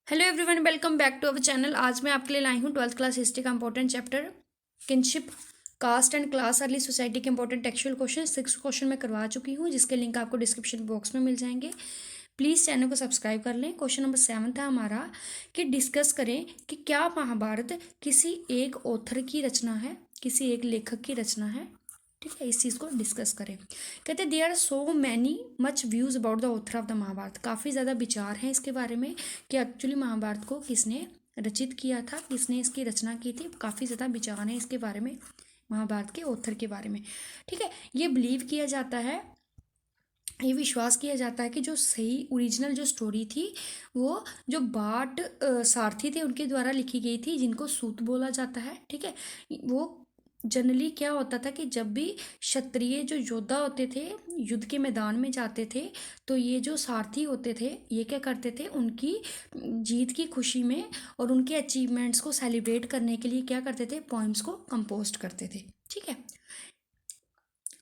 Hello everyone, welcome back to our channel. आज मैं आपके लिए लाई हूँ 12th क्लास हिस्ट्री का important chapter kinship, caste and class early society के इंपॉर्टेंट टेक्सचुअल क्वेश्चन 6 क्वेश्चन मैं करवा चुकी हूँ, जिसके लिंक आपको डिस्क्रिप्शन बॉक्स में मिल जाएंगे। प्लीज़ चैनल को सब्सक्राइब कर लें। क्वेश्चन नंबर 7 था हमारा कि डिस्कस करें कि क्या महाभारत किसी एक ऑथर की रचना है, किसी एक लेखक की रचना है। ठीक है, इस चीज़ को डिस्कस करें। कहते they are so many much views about the author of the Mahabharata. काफ़ी ज़्यादा विचार हैं इसके बारे में कि एक्चुअली महाभारत को किसने रचित किया था, किसने इसकी रचना की थी। काफ़ी ज़्यादा विचार हैं इसके बारे में, महाभारत के ऑथर के बारे में। ठीक है, ये बिलीव किया जाता है, ये विश्वास किया जाता है कि जो सही ओरिजिनल जो स्टोरी थी वो जो बाट सारथी थे उनके द्वारा लिखी गई थी, जिनको सूत बोला जाता है। ठीक है, वो जनरली क्या होता था कि जब भी क्षत्रिय जो योद्धा होते थे युद्ध के मैदान में जाते थे, तो ये जो सारथी होते थे ये क्या करते थे, उनकी जीत की खुशी में और उनके अचीवमेंट्स को सेलिब्रेट करने के लिए क्या करते थे, पोइम्स को कंपोज करते थे। ठीक है,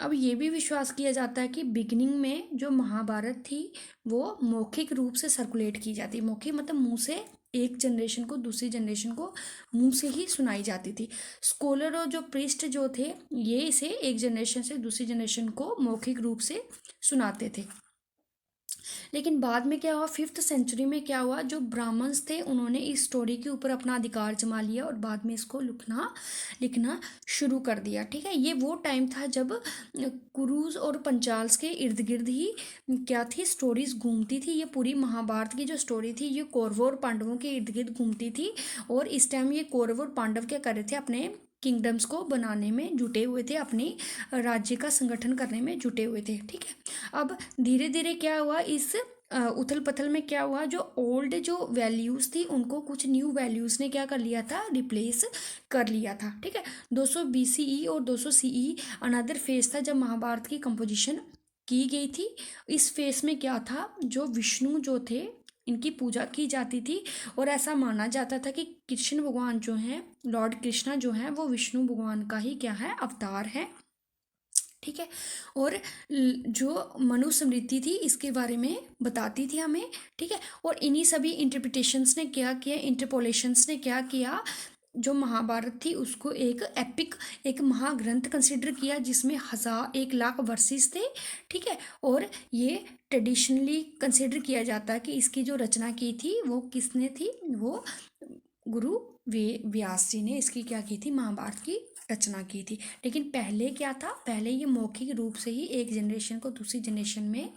अब ये भी विश्वास किया जाता है कि बिगिनिंग में जो महाभारत थी वो मौखिक रूप से सर्कुलेट की जाती। मौखिक मतलब मुंह से एक जनरेशन को दूसरी जनरेशन को मुंह से ही सुनाई जाती थी। स्कॉलर और जो प्रीस्ट जो थे ये इसे एक जनरेशन से दूसरी जनरेशन को मौखिक रूप से सुनाते थे। लेकिन बाद में क्या हुआ, 5th सेंचुरी में क्या हुआ, जो ब्राह्मण्स थे उन्होंने इस स्टोरी के ऊपर अपना अधिकार जमा लिया और बाद में इसको लिखना शुरू कर दिया। ठीक है, ये वो टाइम था जब कुरुज और पंचाल्स के इर्द गिर्द ही क्या थी, स्टोरीज घूमती थी। ये पूरी महाभारत की जो स्टोरी थी ये कौरवों और पांडवों के इर्द गिर्द घूमती थी। और इस टाइम ये कौरव और पांडव क्या कर रहे थे, अपने किंगडम्स को बनाने में जुटे हुए थे, अपनी राज्य का संगठन करने में जुटे हुए थे। ठीक है, अब धीरे धीरे क्या हुआ, इस उथल पथल में क्या हुआ, जो ओल्ड जो वैल्यूज़ थी उनको कुछ न्यू वैल्यूज़ ने क्या कर लिया था, रिप्लेस कर लिया था। ठीक है, 200 BCE और 200 CE अनदर फेज था जब महाभारत की कंपोजिशन की गई थी। इस फेज में क्या था, जो विष्णु जो थे इनकी पूजा की जाती थी और ऐसा माना जाता था कि कृष्ण भगवान जो हैं, लॉर्ड कृष्णा जो हैं, वो विष्णु भगवान का ही क्या है, अवतार है। ठीक है, और जो मनुस्मृति थी इसके बारे में बताती थी हमें। ठीक है, और इन्हीं सभी इंटरप्रिटेशंस ने क्या किया, इंटरपोलेशंस ने क्या किया, जो महाभारत थी उसको एक एपिक, एक महाग्रंथ कंसिडर किया जिसमें 1,00,000 वर्सेस थे। ठीक है, और ये ट्रेडिशनली कंसिडर किया जाता है कि इसकी जो रचना की थी वो किसने थी, वो गुरु व्यास जी ने इसकी क्या की थी, महाभारत की रचना की थी। लेकिन पहले क्या था, पहले ये मौखिक रूप से ही एक जनरेशन को दूसरी जनरेशन में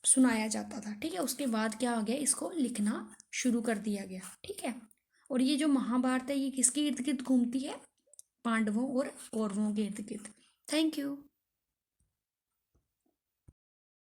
सुनाया जाता था। ठीक है, उसके बाद क्या हो गया, इसको लिखना शुरू कर दिया गया। ठीक है, और ये जो महाभारत है ये किसके इर्द गिर्द घूमती है, पांडवों और कौरवों के इर्द गिर्द। Thank you.